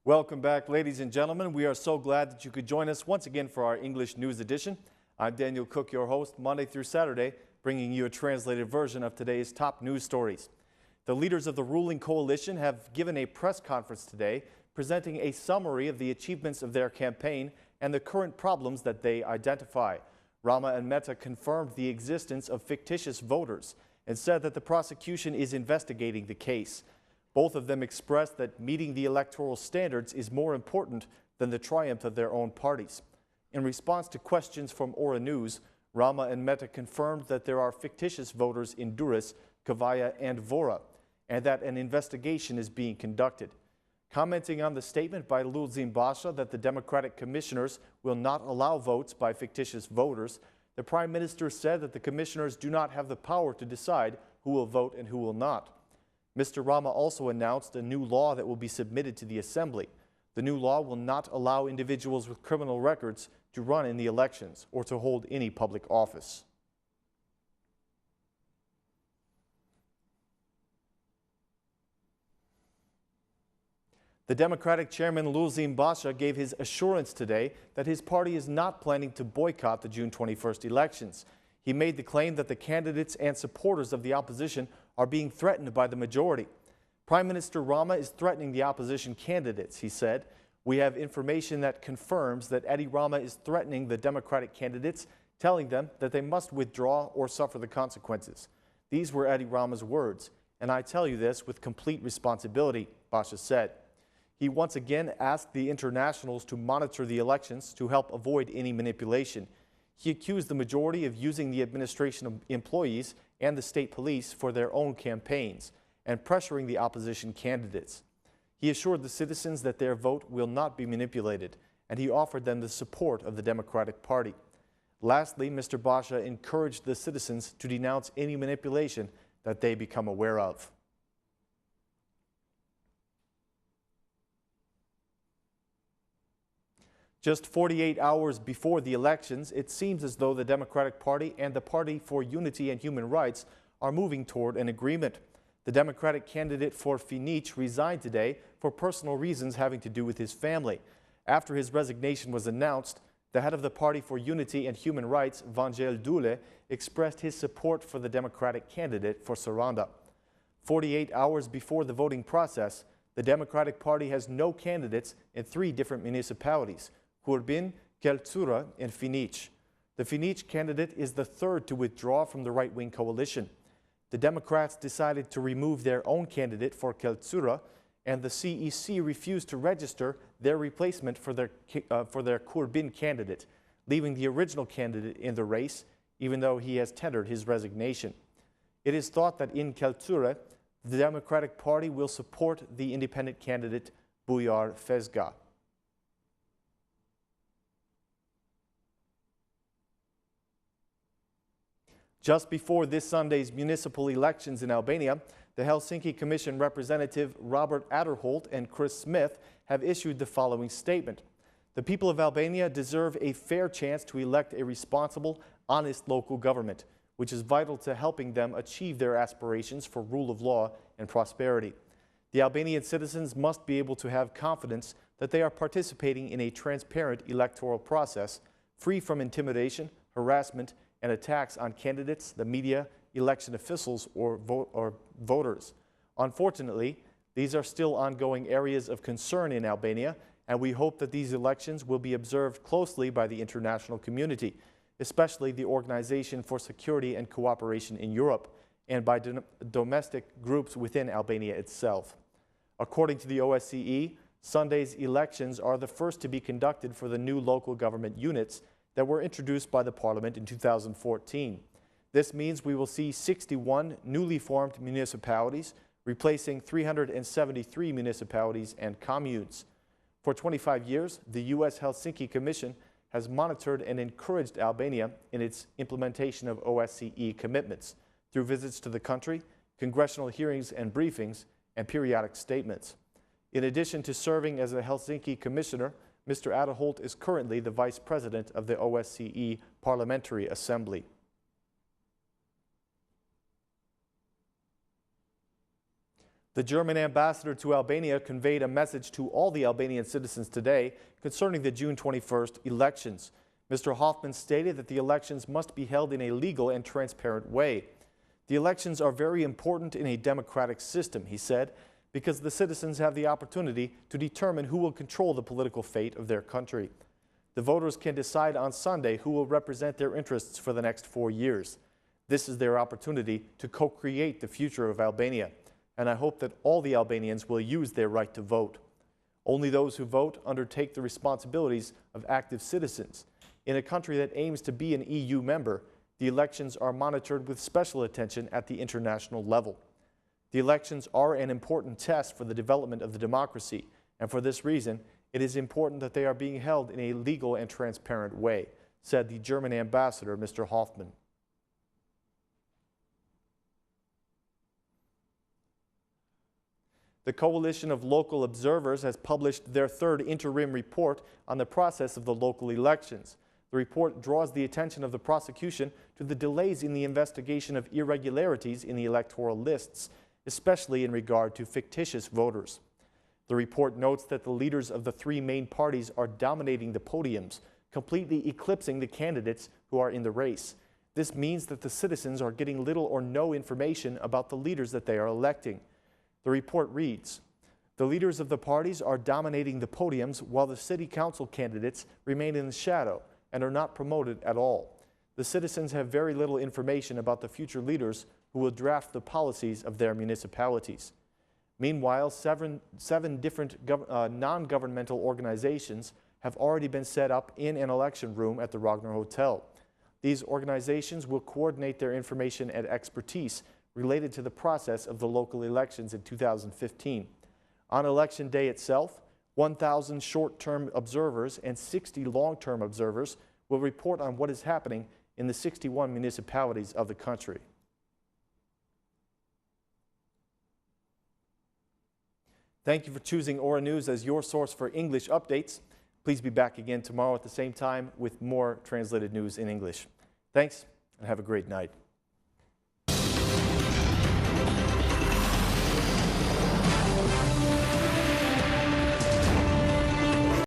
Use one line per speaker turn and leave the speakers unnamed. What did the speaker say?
Welcome back, ladies and gentlemen. We are so glad that you could join us once again for our English News Edition. I'm Daniel Cook, your host, Monday through Saturday, bringing you a translated version of today's top news stories. The leaders of the ruling coalition have given a press conference today, presenting a summary of the achievements of their campaign and the current problems that they identify. Rama and Mehta confirmed the existence of fictitious voters and said that the prosecution is investigating the case. Both of them expressed that meeting the electoral standards is more important than the triumph of their own parties. In response to questions from Aura News, Rama and Mehta confirmed that there are fictitious voters in Durrës, Kavaya, and Vora, and that an investigation is being conducted. Commenting on the statement by Lulzim Basha that the Democratic commissioners will not allow votes by fictitious voters, the Prime Minister said that the commissioners do not have the power to decide who will vote and who will not. Mr. Rama also announced a new law that will be submitted to the Assembly. The new law will not allow individuals with criminal records to run in the elections or to hold any public office. The Democratic chairman Lulzim Basha gave his assurance today that his party is not planning to boycott the June 21st elections. He made the claim that the candidates and supporters of the opposition are being threatened by the majority. Prime Minister Rama is threatening the opposition candidates, he said. We have information that confirms that Eddie Rama is threatening the Democratic candidates, telling them that they must withdraw or suffer the consequences. These were Eddie Rama's words, and I tell you this with complete responsibility, Basha said. He once again asked the internationals to monitor the elections to help avoid any manipulation. He accused the majority of using the administration employees and the state police for their own campaigns and pressuring the opposition candidates. He assured the citizens that their vote will not be manipulated, and he offered them the support of the Democratic Party. Lastly, Mr. Basha encouraged the citizens to denounce any manipulation that they become aware of. Just 48 hours before the elections, it seems as though the Democratic Party and the Party for Unity and Human Rights are moving toward an agreement. The Democratic candidate for Fundit resigned today for personal reasons having to do with his family. After his resignation was announced, the head of the Party for Unity and Human Rights, Vangel Dule, expressed his support for the Democratic candidate for Saranda. 48 hours before the voting process, the Democratic Party has no candidates in 3 different municipalities: Kurbin, Keltsura, and Fundit. The Fundit candidate is the third to withdraw from the right-wing coalition. The Democrats decided to remove their own candidate for Keltsura, and the CEC refused to register their replacement for their Kurbin candidate, leaving the original candidate in the race, even though he has tendered his resignation. It is thought that in Keltsura, the Democratic Party will support the independent candidate Buyar Fezga. Just before this Sunday's municipal elections in Albania, the Helsinki Commission representative Robert Adderholt and Chris Smith have issued the following statement. The people of Albania deserve a fair chance to elect a responsible, honest local government, which is vital to helping them achieve their aspirations for rule of law and prosperity. The Albanian citizens must be able to have confidence that they are participating in a transparent electoral process, free from intimidation, harassment, and attacks on candidates, the media, election officials, or voters. Unfortunately, these are still ongoing areas of concern in Albania, and we hope that these elections will be observed closely by the international community, especially the Organization for Security and Cooperation in Europe, and by domestic groups within Albania itself. According to the OSCE, Sunday's elections are the first to be conducted for the new local government units that were introduced by the Parliament in 2014. This means we will see 61 newly formed municipalities, replacing 373 municipalities and communes. For 25 years, the U.S. Helsinki Commission has monitored and encouraged Albania in its implementation of OSCE commitments through visits to the country, congressional hearings and briefings, and periodic statements. In addition to serving as a Helsinki Commissioner, Mr. Adderholt is currently the Vice President of the OSCE Parliamentary Assembly. The German ambassador to Albania conveyed a message to all the Albanian citizens today concerning the June 21st elections. Mr. Hoffman stated that the elections must be held in a legal and transparent way. The elections are very important in a democratic system, he said, because the citizens have the opportunity to determine who will control the political fate of their country. The voters can decide on Sunday who will represent their interests for the next 4 years. This is their opportunity to co-create the future of Albania, and I hope that all the Albanians will use their right to vote. Only those who vote undertake the responsibilities of active citizens. In a country that aims to be an EU member, the elections are monitored with special attention at the international level. The elections are an important test for the development of the democracy, and for this reason, it is important that they are being held in a legal and transparent way, said the German ambassador, Mr. Hoffman. The Coalition of Local Observers has published their third interim report on the process of the local elections. The report draws the attention of the prosecution to the delays in the investigation of irregularities in the electoral lists, especially in regard to fictitious voters. The report notes that the leaders of the three main parties are dominating the podiums, completely eclipsing the candidates who are in the race. This means that the citizens are getting little or no information about the leaders that they are electing. The report reads, "The leaders of the parties are dominating the podiums while the city council candidates remain in the shadow and are not promoted at all. The citizens have very little information about the future leaders who will draft the policies of their municipalities." Meanwhile, seven different non-governmental organizations have already been set up in an election room at the Ragnar Hotel. These organizations will coordinate their information and expertise related to the process of the local elections in 2015. On election day itself, 1,000 short-term observers and 60 long-term observers will report on what is happening in the 61 municipalities of the country. Thank you for choosing Aura News as your source for English updates. Please be back again tomorrow at the same time with more translated news in English. Thanks, and have a great night.